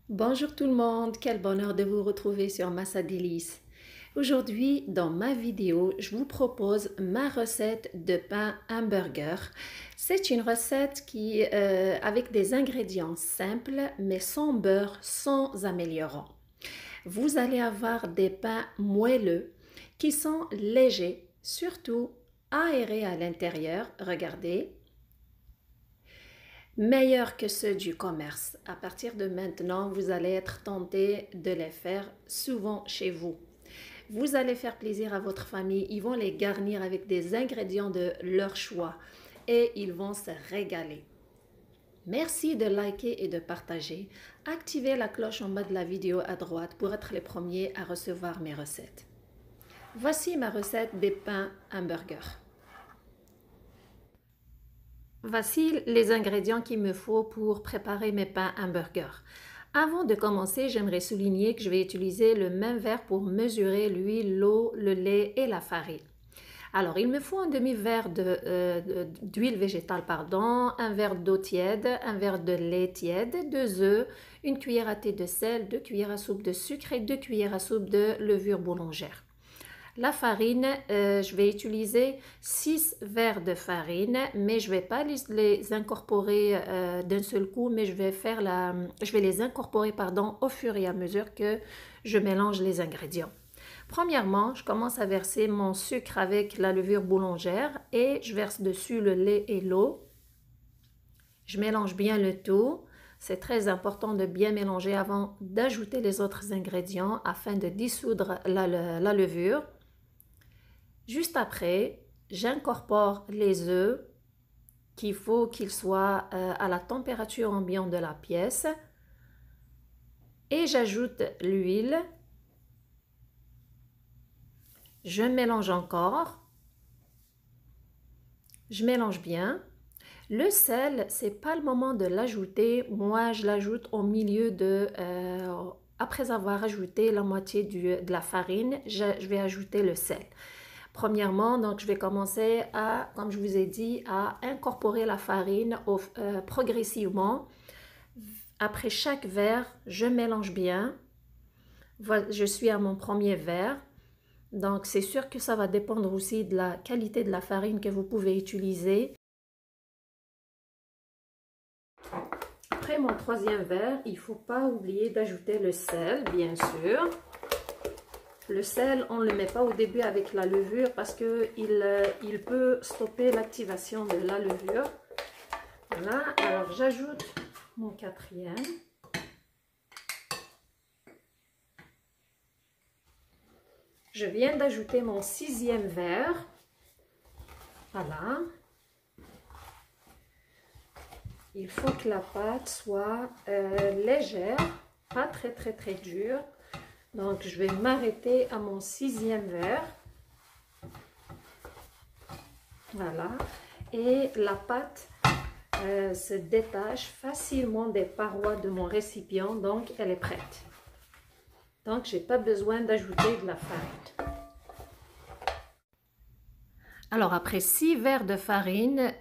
Bonjour tout le monde, quel bonheur de vous retrouver sur Massa Délices. Aujourd'hui, dans ma vidéo, je vous propose ma recette de pain hamburger. C'est une recette avec des ingrédients simples, mais sans beurre, sans améliorant. Vous allez avoir des pains moelleux qui sont légers, surtout aérés à l'intérieur. Regardez. Meilleurs que ceux du commerce. À partir de maintenant, vous allez être tenté de les faire souvent chez vous. Vous allez faire plaisir à votre famille, ils vont les garnir avec des ingrédients de leur choix et ils vont se régaler. Merci de liker et de partager. Activez la cloche en bas de la vidéo à droite pour être les premiers à recevoir mes recettes. Voici ma recette des pains hamburger. Voici les ingrédients qu'il me faut pour préparer mes pains hamburger. Avant de commencer, j'aimerais souligner que je vais utiliser le même verre pour mesurer l'huile, l'eau, le lait et la farine. Alors, il me faut un demi-verre d'huile végétale, un verre d'eau tiède, un verre de lait tiède, 2 œufs, une cuillère à thé de sel, 2 cuillères à soupe de sucre et 2 cuillères à soupe de levure boulangère. La farine, je vais utiliser 6 verres de farine, mais je ne vais pas les incorporer d'un seul coup, mais je vais les incorporer au fur et à mesure que je mélange les ingrédients. Premièrement, je commence à verser mon sucre avec la levure boulangère et je verse dessus le lait et l'eau. Je mélange bien le tout. C'est très important de bien mélanger avant d'ajouter les autres ingrédients afin de dissoudre la levure. Juste après, j'incorpore les œufs qu'il faut qu'ils soient à la température ambiante de la pièce et j'ajoute l'huile. Je mélange encore. Je mélange bien. Le sel, c'est pas le moment de l'ajouter. Moi, je l'ajoute au milieu après avoir ajouté la moitié de la farine, je vais ajouter le sel. Premièrement, donc je vais commencer à, comme je vous ai dit, à incorporer la farine progressivement. Après chaque verre, je mélange bien. Je suis à mon premier verre. Donc c'est sûr que ça va dépendre aussi de la qualité de la farine que vous pouvez utiliser. Après mon troisième verre, il ne faut pas oublier d'ajouter le sel, bien sûr. Le sel, on ne le met pas au début avec la levure parce qu'il peut stopper l'activation de la levure. Voilà, alors j'ajoute mon quatrième. Je viens d'ajouter mon sixième verre. Voilà. Il faut que la pâte soit légère, pas très dure. Donc, je vais m'arrêter à mon sixième verre. Voilà. Et la pâte se détache facilement des parois de mon récipient. Donc, elle est prête. Donc, je n'ai pas besoin d'ajouter de la farine. Alors, après 6 verres de farine,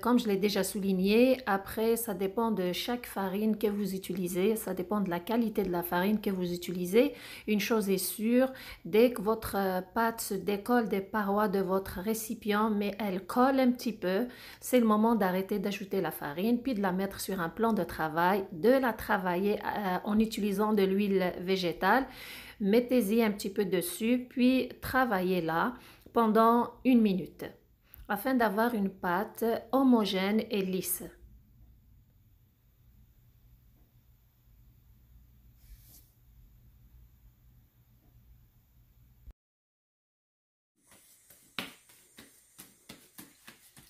comme je l'ai déjà souligné, après, ça dépend de chaque farine que vous utilisez, ça dépend de la qualité de la farine que vous utilisez. Une chose est sûre, dès que votre pâte se décolle des parois de votre récipient, mais elle colle un petit peu, c'est le moment d'arrêter d'ajouter la farine, puis de la mettre sur un plan de travail, de la travailler en utilisant de l'huile végétale. Mettez-y un petit peu dessus, puis travaillez-la pendant 1 minute afin d'avoir une pâte homogène et lisse.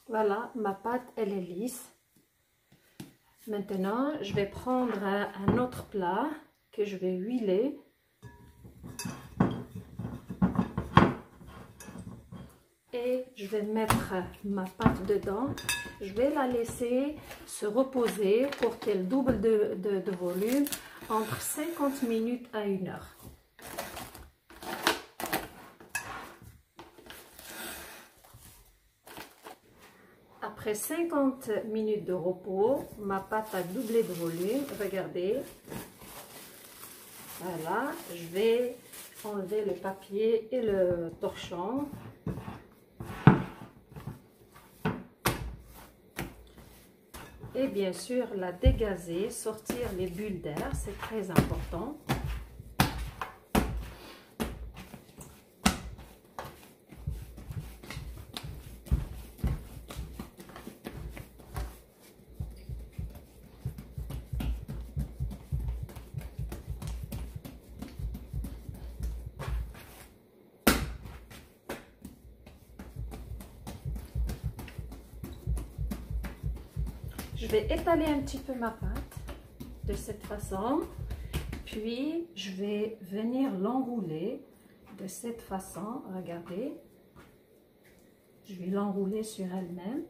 Voilà, ma pâte elle est lisse. Maintenant, je vais prendre un autre plat que je vais huiler. Et je vais mettre ma pâte dedans. Je vais la laisser se reposer pour qu'elle double de volume entre 50 minutes à 1 heure. Après 50 minutes de repos, ma pâte a doublé de volume. Regardez. Voilà, je vais enlever le papier et le torchon. Et bien sûr, la dégazer, sortir les bulles d'air, c'est très important. Je vais étaler un petit peu ma pâte de cette façon, puis je vais venir l'enrouler de cette façon. Regardez, je vais l'enrouler sur elle-même.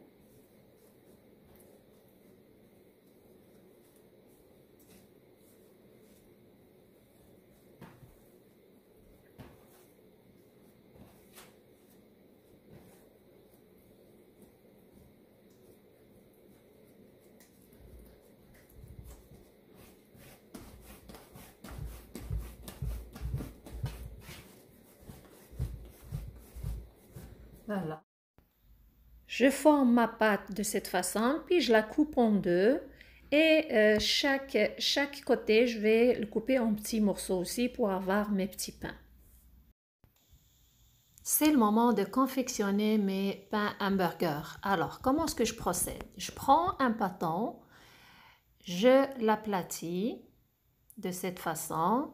Voilà. Je forme ma pâte de cette façon, puis je la coupe en deux. Et chaque côté, je vais le couper en petits morceaux aussi pour avoir mes petits pains. C'est le moment de confectionner mes pains hamburger. Alors, comment est-ce que je procède? Je prends un pâton, je l'aplatis de cette façon,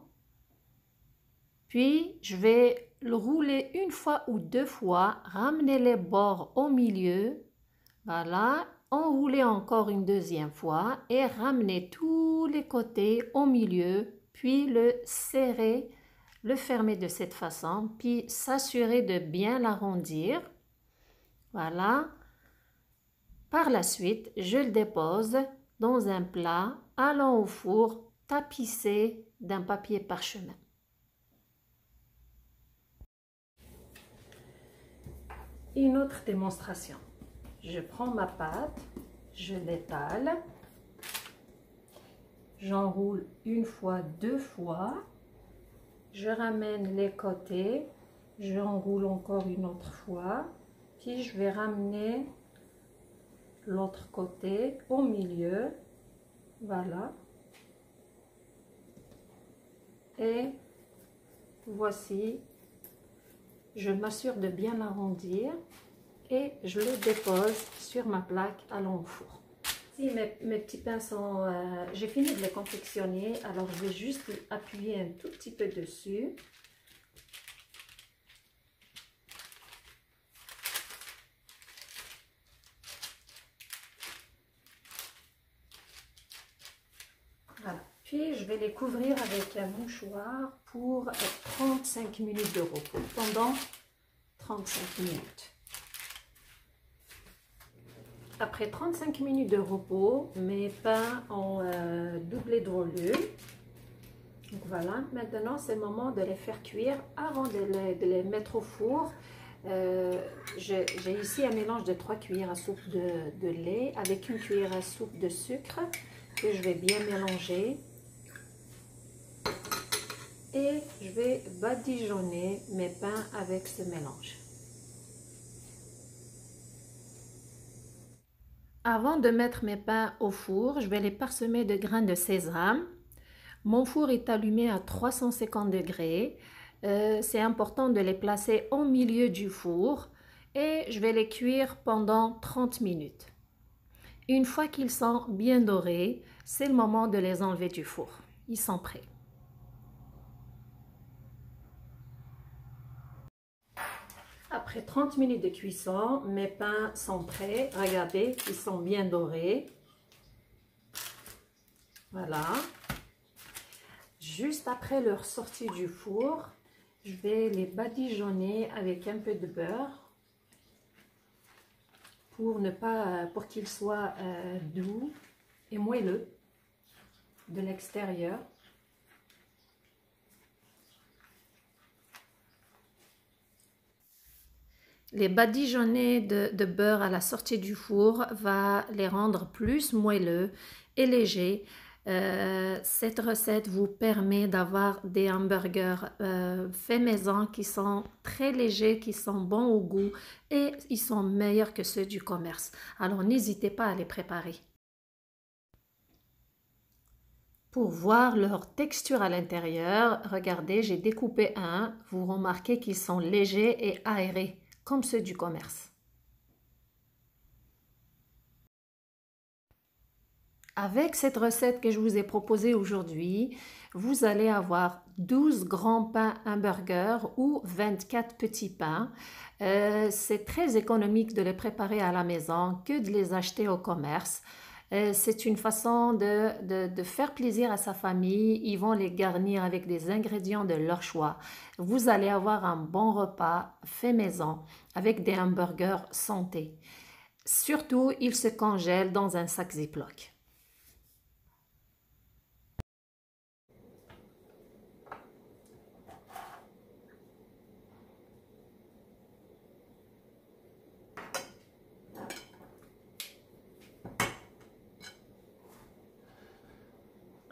puis je vais le rouler une fois ou deux fois, ramener les bords au milieu, voilà, enrouler encore une deuxième fois et ramener tous les côtés au milieu, puis le serrer, le fermer de cette façon, puis s'assurer de bien l'arrondir. Voilà. Par la suite, je le dépose dans un plat allant au four tapissé d'un papier parchemin. Une autre démonstration. Je prends ma pâte, je l'étale, j'enroule une fois, deux fois, je ramène les côtés, j'enroule encore une autre fois, puis je vais ramener l'autre côté au milieu, voilà. Et voici, je m'assure de bien l'arrondir et je le dépose sur ma plaque allant au four. Si mes petits pains sont... j'ai fini de les confectionner, alors je vais juste appuyer un tout petit peu dessus. Voilà. Puis je vais les couvrir avec un mouchoir pour 35 minutes de repos, pendant 35 minutes. Après 35 minutes de repos, mes pains ont doublé de volume. Donc voilà, maintenant c'est le moment de les faire cuire avant de les mettre au four. J'ai ici un mélange de 3 cuillères à soupe de lait avec une cuillère à soupe de sucre que je vais bien mélanger. Et je vais badigeonner mes pains avec ce mélange. Avant de mettre mes pains au four, je vais les parsemer de grains de sésame. Mon four est allumé à 350 degrés. C'est important de les placer au milieu du four et je vais les cuire pendant 30 minutes. Une fois qu'ils sont bien dorés, c'est le moment de les enlever du four. Ils sont prêts. Après 30 minutes de cuisson, mes pains sont prêts. Regardez, ils sont bien dorés. Voilà. Juste après leur sortie du four, je vais les badigeonner avec un peu de beurre pour qu'ils soient doux et moelleux de l'extérieur. Les badigeonnés de beurre à la sortie du four va les rendre plus moelleux et légers. Cette recette vous permet d'avoir des hamburgers faits maison qui sont très légers, qui sont bons au goût et ils sont meilleurs que ceux du commerce. Alors n'hésitez pas à les préparer. Pour voir leur texture à l'intérieur, regardez, j'ai découpé un. Vous remarquez qu'ils sont légers et aérés, comme ceux du commerce. Avec cette recette que je vous ai proposée aujourd'hui, vous allez avoir 12 grands pains hamburgers ou 24 petits pains. C'est très économique de les préparer à la maison que de les acheter au commerce. C'est une façon de faire plaisir à sa famille. Ils vont les garnir avec des ingrédients de leur choix. Vous allez avoir un bon repas fait maison avec des hamburgers santé. Surtout, ils se congèlent dans un sac Ziploc.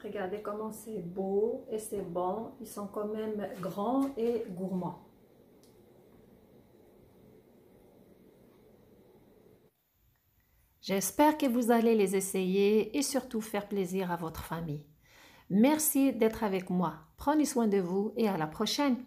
Regardez comment c'est beau et c'est bon. Ils sont quand même grands et gourmands. J'espère que vous allez les essayer et surtout faire plaisir à votre famille. Merci d'être avec moi. Prenez soin de vous et à la prochaine.